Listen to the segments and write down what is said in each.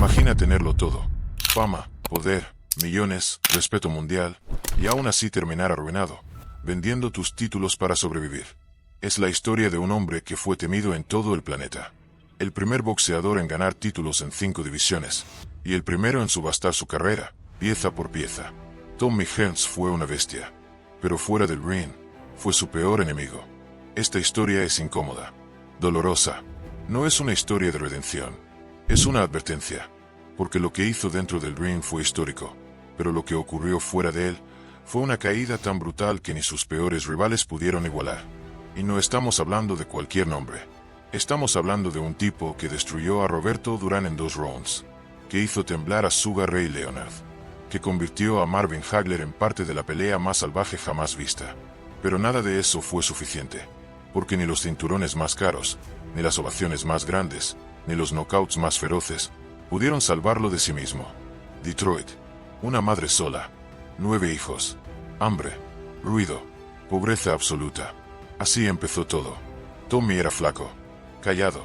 Imagina tenerlo todo: fama, poder, millones, respeto mundial, y aún así terminar arruinado, vendiendo tus títulos para sobrevivir. Es la historia de un hombre que fue temido en todo el planeta. El primer boxeador en ganar títulos en 5 divisiones, y el primero en subastar su carrera, pieza por pieza. Tommy Hearns fue una bestia, pero fuera del ring, fue su peor enemigo. Esta historia es incómoda, dolorosa. No es una historia de redención, es una advertencia, porque lo que hizo dentro del ring fue histórico, pero lo que ocurrió fuera de él fue una caída tan brutal que ni sus peores rivales pudieron igualar. Y no estamos hablando de cualquier nombre. Estamos hablando de un tipo que destruyó a Roberto Durán en 2 rounds, que hizo temblar a Sugar Ray Leonard, que convirtió a Marvin Hagler en parte de la pelea más salvaje jamás vista. Pero nada de eso fue suficiente, porque ni los cinturones más caros, ni las ovaciones más grandes, ni los knockouts más feroces, pudieron salvarlo de sí mismo. Detroit, una madre sola, 9 hijos, hambre, ruido, pobreza absoluta. Así empezó todo. Tommy era flaco, callado,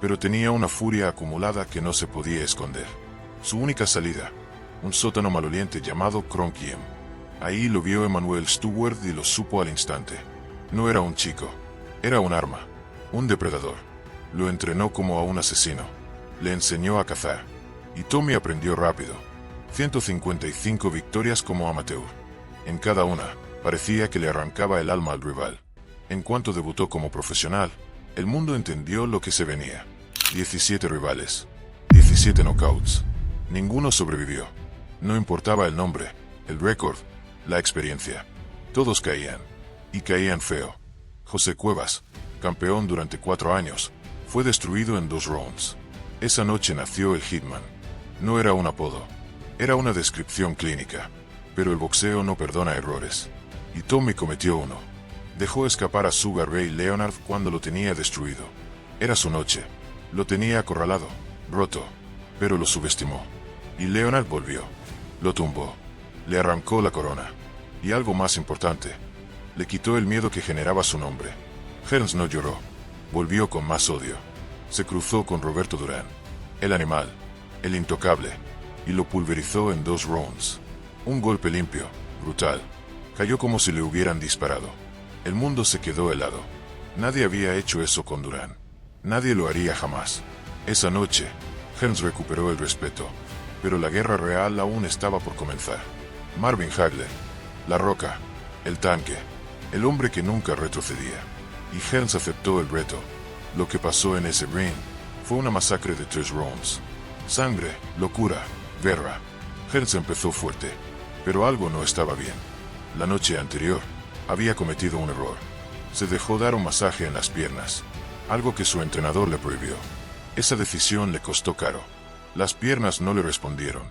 pero tenía una furia acumulada que no se podía esconder. Su única salida, un sótano maloliente llamado Cronkiem. Ahí lo vio Emmanuel Stewart y lo supo al instante. No era un chico, era un arma, un depredador. Lo entrenó como a un asesino, le enseñó a cazar, y Tommy aprendió rápido. 155 victorias como amateur. En cada una, parecía que le arrancaba el alma al rival. En cuanto debutó como profesional, el mundo entendió lo que se venía. 17 rivales, 17 knockouts. Ninguno sobrevivió. No importaba el nombre, el récord, la experiencia. Todos caían. Y caían feo. José Cuevas, campeón durante 4 años, fue destruido en 2 rounds. Esa noche nació el Hitman. No era un apodo, era una descripción clínica. Pero el boxeo no perdona errores. Y Tommy cometió uno. Dejó escapar a Sugar Ray Leonard cuando lo tenía destruido. Era su noche. Lo tenía acorralado, roto, pero lo subestimó. Y Leonard volvió. Lo tumbó. Le arrancó la corona. Y algo más importante, le quitó el miedo que generaba su nombre. Hearns no lloró. Volvió con más odio. Se cruzó con Roberto Durán, el animal, el intocable, y lo pulverizó en 2 rounds. Un golpe limpio, brutal. Cayó como si le hubieran disparado. El mundo se quedó helado. Nadie había hecho eso con Durán. Nadie lo haría jamás. Esa noche, Hearns recuperó el respeto, pero la guerra real aún estaba por comenzar. Marvin Hagler, La Roca, el tanque, el hombre que nunca retrocedía. Y Hearns aceptó el reto. Lo que pasó en ese ring fue una masacre de 3 rounds. Sangre, locura, guerra. Hearns empezó fuerte, pero algo no estaba bien. La noche anterior, había cometido un error. Se dejó dar un masaje en las piernas, algo que su entrenador le prohibió. Esa decisión le costó caro. Las piernas no le respondieron.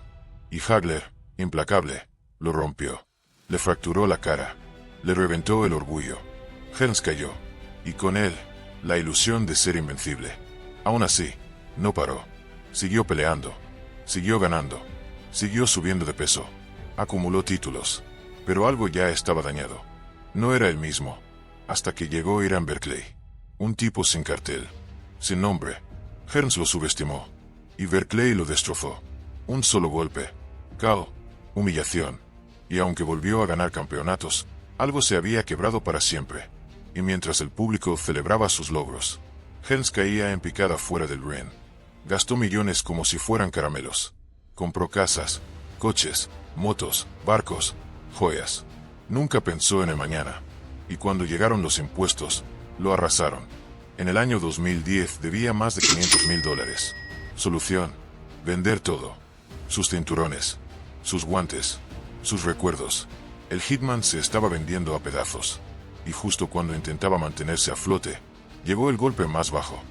Y Hagler, implacable, lo rompió. Le fracturó la cara. Le reventó el orgullo. Hearns cayó. Y con él, la ilusión de ser invencible. Aún así, no paró. Siguió peleando. Siguió ganando. Siguió subiendo de peso. Acumuló títulos. Pero algo ya estaba dañado. No era el mismo, hasta que llegó Iran Berkeley. Un tipo sin cartel, sin nombre. Hearns lo subestimó, y Berkeley lo destrozó. Un solo golpe, KO, humillación. Y aunque volvió a ganar campeonatos, algo se había quebrado para siempre. Y mientras el público celebraba sus logros, Hearns caía en picada fuera del ring. Gastó millones como si fueran caramelos. Compró casas, coches, motos, barcos, joyas. Nunca pensó en el mañana. Y cuando llegaron los impuestos, lo arrasaron. En el año 2010 debía más de $500,000. Solución: vender todo. Sus cinturones, sus guantes, sus recuerdos. El Hitman se estaba vendiendo a pedazos. Y justo cuando intentaba mantenerse a flote, llegó el golpe más bajo.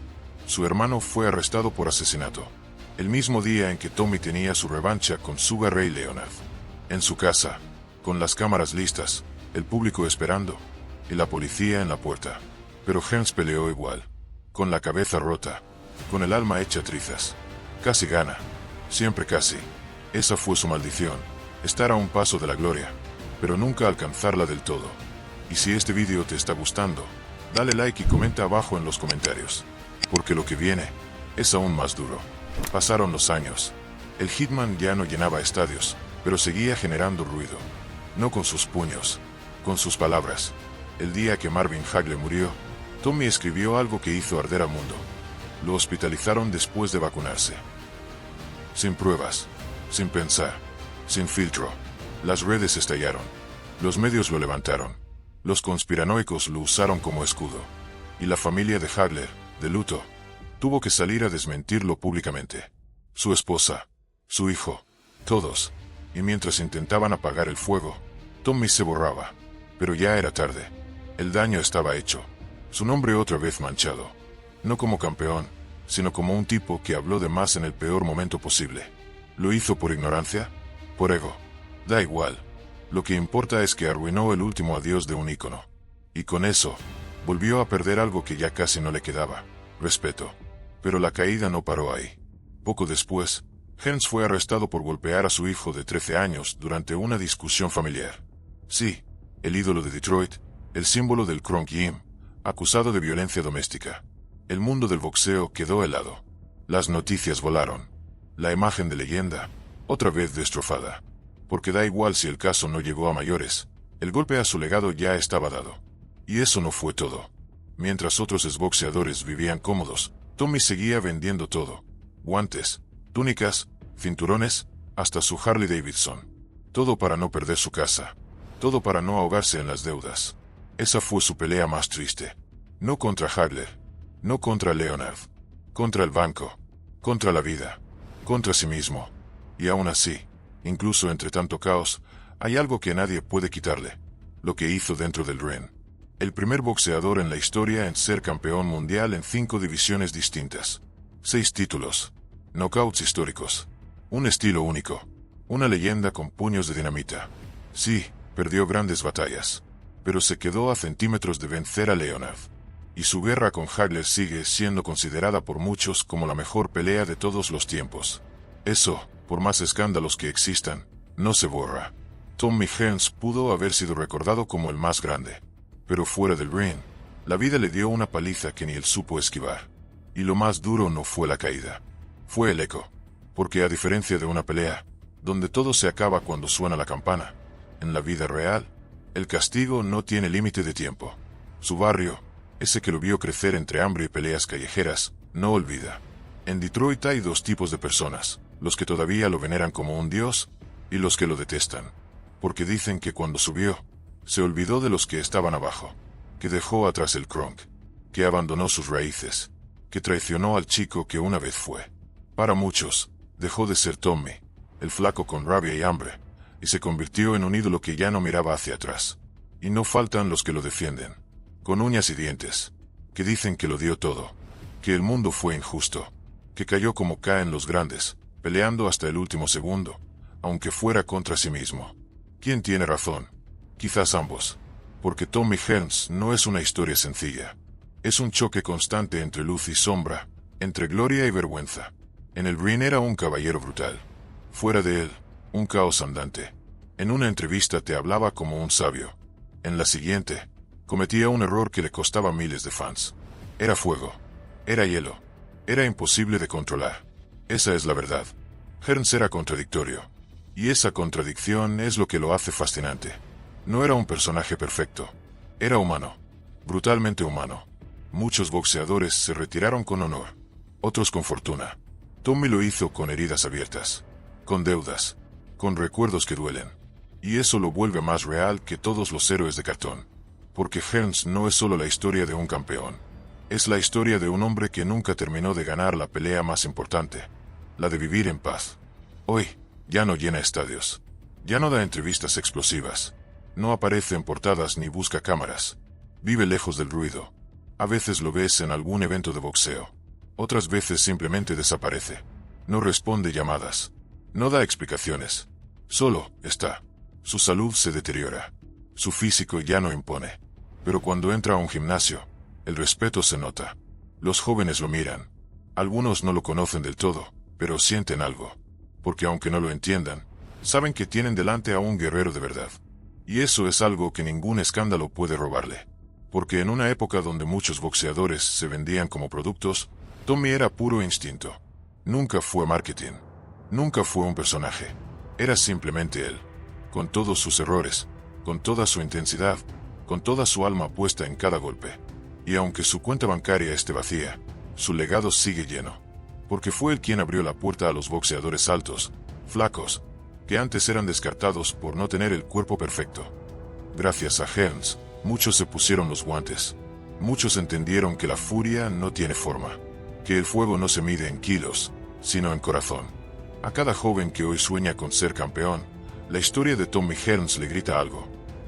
Su hermano fue arrestado por asesinato. El mismo día en que Tommy tenía su revancha con Sugar Ray Leonard. En su casa, con las cámaras listas, el público esperando, y la policía en la puerta. Pero Hearns peleó igual, con la cabeza rota, con el alma hecha trizas. Casi gana, siempre casi. Esa fue su maldición, estar a un paso de la gloria, pero nunca alcanzarla del todo. Y si este vídeo te está gustando, dale like y comenta abajo en los comentarios, porque lo que viene es aún más duro. Pasaron los años, El Hitman ya no llenaba estadios, pero seguía generando ruido. No con sus puños, con sus palabras. El día que Marvin Hagler murió, Tommy escribió algo que hizo arder al mundo. Lo hospitalizaron después de vacunarse. Sin pruebas, sin pensar, sin filtro. Las redes estallaron. Los medios lo levantaron. Los conspiranoicos lo usaron como escudo. Y la familia de Hagler, de luto, tuvo que salir a desmentirlo públicamente. Su esposa, su hijo, todos. Y mientras intentaban apagar el fuego, Tommy se borraba. Pero ya era tarde. El daño estaba hecho. Su nombre otra vez manchado. No como campeón, sino como un tipo que habló de más en el peor momento posible. ¿Lo hizo por ignorancia? ¿Por ego? Da igual. Lo que importa es que arruinó el último adiós de un ícono. Y con eso, volvió a perder algo que ya casi no le quedaba: respeto. Pero la caída no paró ahí. Poco después, Hearns fue arrestado por golpear a su hijo de 13 años durante una discusión familiar. Sí, el ídolo de Detroit, el símbolo del Kronk Gym, acusado de violencia doméstica. El mundo del boxeo quedó helado. Las noticias volaron. La imagen de leyenda, otra vez destrozada. Porque da igual si el caso no llegó a mayores, el golpe a su legado ya estaba dado. Y eso no fue todo. Mientras otros exboxeadores vivían cómodos, Tommy seguía vendiendo todo: guantes, túnicas, cinturones, hasta su Harley Davidson. Todo para no perder su casa. Todo para no ahogarse en las deudas. Esa fue su pelea más triste. No contra Hagler, no contra Leonard, contra el banco, contra la vida, contra sí mismo. Y aún así, incluso entre tanto caos, hay algo que nadie puede quitarle: lo que hizo dentro del ring. El primer boxeador en la historia en ser campeón mundial en 5 divisiones distintas. 6 títulos. Knockouts históricos. Un estilo único. Una leyenda con puños de dinamita. Sí, perdió grandes batallas, pero se quedó a centímetros de vencer a Leonard. Y su guerra con Hagler sigue siendo considerada por muchos como la mejor pelea de todos los tiempos. Eso, por más escándalos que existan, no se borra. Tommy Hearns pudo haber sido recordado como el más grande. Pero fuera del ring, la vida le dio una paliza que ni él supo esquivar. Y lo más duro no fue la caída. Fue el eco. Porque a diferencia de una pelea, donde todo se acaba cuando suena la campana, en la vida real, el castigo no tiene límite de tiempo. Su barrio, ese que lo vio crecer entre hambre y peleas callejeras, no olvida. En Detroit hay 2 tipos de personas: los que todavía lo veneran como un dios, y los que lo detestan. Porque dicen que cuando subió, se olvidó de los que estaban abajo, que dejó atrás el Kronk, que abandonó sus raíces, que traicionó al chico que una vez fue. Para muchos, dejó de ser Tommy, el flaco con rabia y hambre, y se convirtió en un ídolo que ya no miraba hacia atrás. Y no faltan los que lo defienden, con uñas y dientes, que dicen que lo dio todo, que el mundo fue injusto, que cayó como caen los grandes, peleando hasta el último segundo, aunque fuera contra sí mismo. ¿Quién tiene razón? Quizás ambos. Porque Tommy Hearns no es una historia sencilla. Es un choque constante entre luz y sombra, entre gloria y vergüenza. En el ring era un caballero brutal. Fuera de él, un caos andante. En una entrevista te hablaba como un sabio. En la siguiente, cometía un error que le costaba miles de fans. Era fuego. Era hielo. Era imposible de controlar. Esa es la verdad. Hearns era contradictorio. Y esa contradicción es lo que lo hace fascinante. No era un personaje perfecto. Era humano. Brutalmente humano. Muchos boxeadores se retiraron con honor. Otros con fortuna. Tommy lo hizo con heridas abiertas. Con deudas. Con recuerdos que duelen. Y eso lo vuelve más real que todos los héroes de cartón. Porque Hearns no es solo la historia de un campeón. Es la historia de un hombre que nunca terminó de ganar la pelea más importante. La de vivir en paz. Hoy, ya no llena estadios. Ya no da entrevistas explosivas. No aparece en portadas ni busca cámaras. Vive lejos del ruido. A veces lo ves en algún evento de boxeo. Otras veces simplemente desaparece. No responde llamadas. No da explicaciones. Solo está. Su salud se deteriora. Su físico ya no impone. Pero cuando entra a un gimnasio, el respeto se nota. Los jóvenes lo miran. Algunos no lo conocen del todo, pero sienten algo. Porque aunque no lo entiendan, saben que tienen delante a un guerrero de verdad. Y eso es algo que ningún escándalo puede robarle. Porque en una época donde muchos boxeadores se vendían como productos, Tommy era puro instinto. Nunca fue marketing. Nunca fue un personaje. Era simplemente él. Con todos sus errores, con toda su intensidad, con toda su alma puesta en cada golpe. Y aunque su cuenta bancaria esté vacía, su legado sigue lleno. Porque fue él quien abrió la puerta a los boxeadores altos, flacos, que antes eran descartados por no tener el cuerpo perfecto. Gracias a Hearns, muchos se pusieron los guantes. Muchos entendieron que la furia no tiene forma, que el fuego no se mide en kilos, sino en corazón. A cada joven que hoy sueña con ser campeón, la historia de Tommy Hearns le grita algo.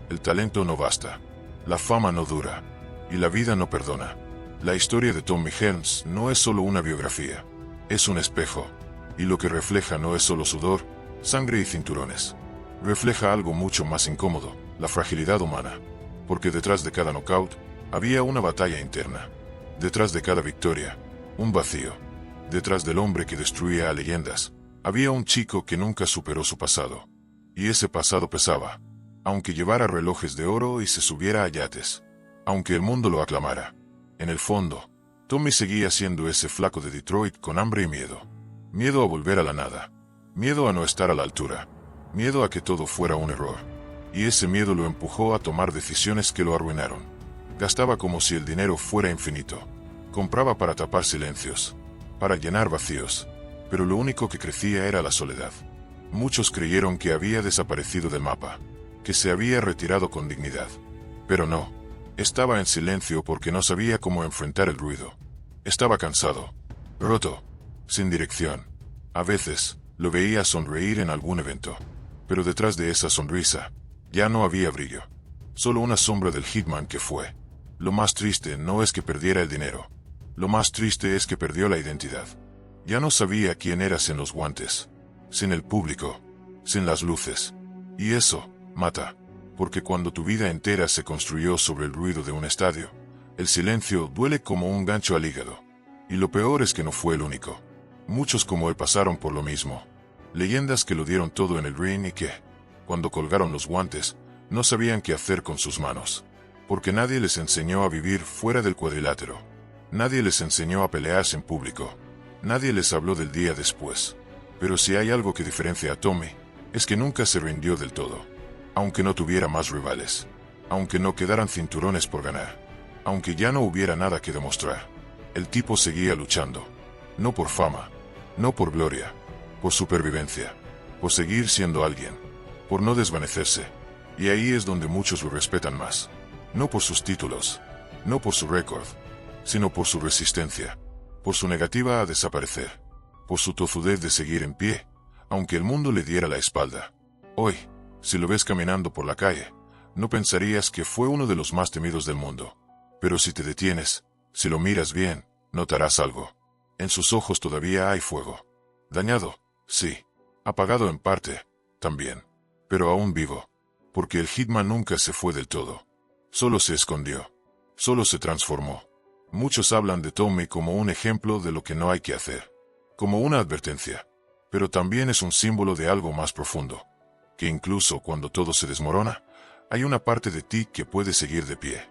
El talento no basta, la fama no dura, y la vida no perdona. La historia de Tommy Hearns no es solo una biografía, es un espejo, y lo que refleja no es solo sudor, sangre y cinturones. Refleja algo mucho más incómodo, la fragilidad humana, porque detrás de cada knockout había una batalla interna. Detrás de cada victoria, un vacío. Detrás del hombre que destruía a leyendas, había un chico que nunca superó su pasado. Y ese pasado pesaba, aunque llevara relojes de oro y se subiera a yates. Aunque el mundo lo aclamara. En el fondo, Tommy seguía siendo ese flaco de Detroit con hambre y miedo. Miedo a volver a la nada. Miedo a no estar a la altura. Miedo a que todo fuera un error. Y ese miedo lo empujó a tomar decisiones que lo arruinaron. Gastaba como si el dinero fuera infinito. Compraba para tapar silencios, para llenar vacíos, pero lo único que crecía era la soledad. Muchos creyeron que había desaparecido del mapa, que se había retirado con dignidad. Pero no, estaba en silencio porque no sabía cómo enfrentar el ruido. Estaba cansado, roto, sin dirección. A veces, lo veía sonreír en algún evento, pero detrás de esa sonrisa, ya no había brillo. Solo una sombra del hitman que fue. Lo más triste no es que perdiera el dinero. Lo más triste es que perdió la identidad. Ya no sabía quién eras en los guantes, sin el público, sin las luces. Y eso mata, porque cuando tu vida entera se construyó sobre el ruido de un estadio, el silencio duele como un gancho al hígado. Y lo peor es que no fue el único. Muchos como él pasaron por lo mismo. Leyendas que lo dieron todo en el ring y que, cuando colgaron los guantes, no sabían qué hacer con sus manos. Porque nadie les enseñó a vivir fuera del cuadrilátero. Nadie les enseñó a pelearse en público. Nadie les habló del día después. Pero si hay algo que diferencia a Tommy, es que nunca se rindió del todo. Aunque no tuviera más rivales. Aunque no quedaran cinturones por ganar. Aunque ya no hubiera nada que demostrar. El tipo seguía luchando. No por fama. No por gloria. Por supervivencia. Por seguir siendo alguien. Por no desvanecerse. Y ahí es donde muchos lo respetan más. No por sus títulos. No por su récord. Sino por su resistencia, por su negativa a desaparecer, por su tozudez de seguir en pie, aunque el mundo le diera la espalda. Hoy, si lo ves caminando por la calle, no pensarías que fue uno de los más temidos del mundo. Pero si te detienes, si lo miras bien, notarás algo. En sus ojos todavía hay fuego. Dañado, sí. Apagado en parte, también. Pero aún vivo. Porque el hitman nunca se fue del todo. Solo se escondió. Solo se transformó. Muchos hablan de Tommy como un ejemplo de lo que no hay que hacer, como una advertencia, pero también es un símbolo de algo más profundo, que incluso cuando todo se desmorona, hay una parte de ti que puede seguir de pie.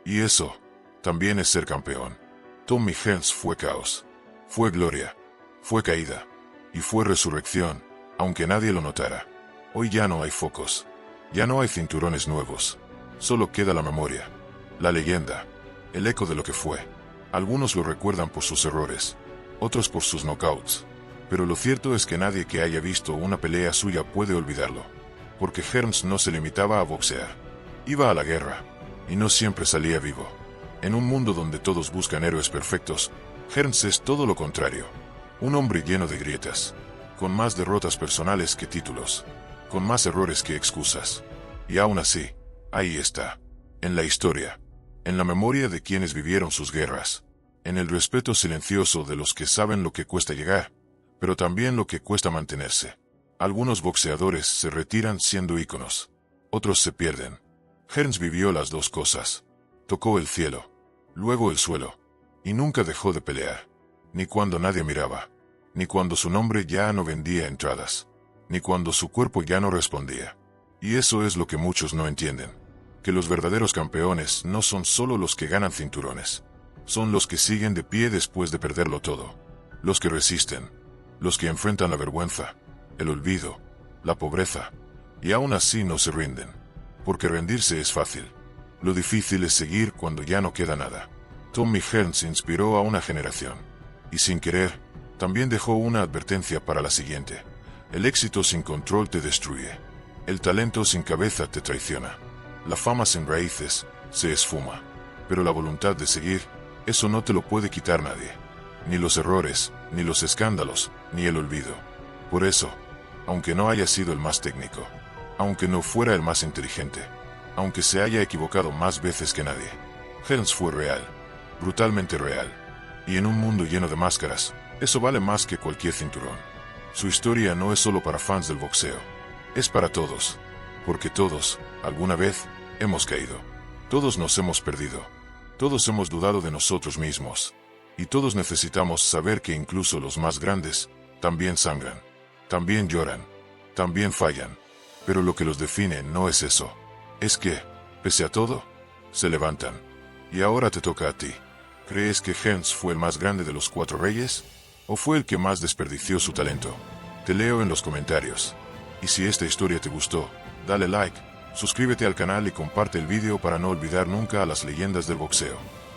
Y eso, también es ser campeón. Tommy Hearns fue caos, fue gloria, fue caída, y fue resurrección, aunque nadie lo notara. Hoy ya no hay focos, ya no hay cinturones nuevos, solo queda la memoria, la leyenda, el eco de lo que fue. Algunos lo recuerdan por sus errores, otros por sus knockouts, pero lo cierto es que nadie que haya visto una pelea suya puede olvidarlo, porque Hearns no se limitaba a boxear, iba a la guerra, y no siempre salía vivo. En un mundo donde todos buscan héroes perfectos, Hearns es todo lo contrario, un hombre lleno de grietas, con más derrotas personales que títulos, con más errores que excusas, y aún así, ahí está, en la historia, en la memoria de quienes vivieron sus guerras, en el respeto silencioso de los que saben lo que cuesta llegar, pero también lo que cuesta mantenerse. Algunos boxeadores se retiran siendo íconos, otros se pierden. Hearns vivió las dos cosas. Tocó el cielo, luego el suelo, y nunca dejó de pelear, ni cuando nadie miraba, ni cuando su nombre ya no vendía entradas, ni cuando su cuerpo ya no respondía. Y eso es lo que muchos no entienden, que los verdaderos campeones no son solo los que ganan cinturones. Son los que siguen de pie después de perderlo todo. Los que resisten. Los que enfrentan la vergüenza. el olvido, la pobreza, y aún así no se rinden. Porque rendirse es fácil. Lo difícil es seguir cuando ya no queda nada. Tommy Hearns inspiró a una generación. Y sin querer, también dejó una advertencia para la siguiente. El éxito sin control te destruye. El talento sin cabeza te traiciona. La fama sin raíces se esfuma. Pero la voluntad de seguir, eso no te lo puede quitar nadie. Ni los errores, ni los escándalos, ni el olvido. Por eso, aunque no haya sido el más técnico, aunque no fuera el más inteligente, aunque se haya equivocado más veces que nadie, Hearns fue real, brutalmente real. Y en un mundo lleno de máscaras, eso vale más que cualquier cinturón. Su historia no es solo para fans del boxeo, es para todos, porque todos, alguna vez, hemos caído. Todos nos hemos perdido. Todos hemos dudado de nosotros mismos. Y todos necesitamos saber que incluso los más grandes, también sangran, también lloran, también fallan. Pero lo que los define no es eso. Es que, pese a todo, se levantan. Y ahora te toca a ti. ¿Crees que Hearns fue el más grande de los 4 reyes? ¿O fue el que más desperdició su talento? Te leo en los comentarios. Y si esta historia te gustó, dale like, suscríbete al canal y comparte el vídeo para no olvidar nunca a las leyendas del boxeo.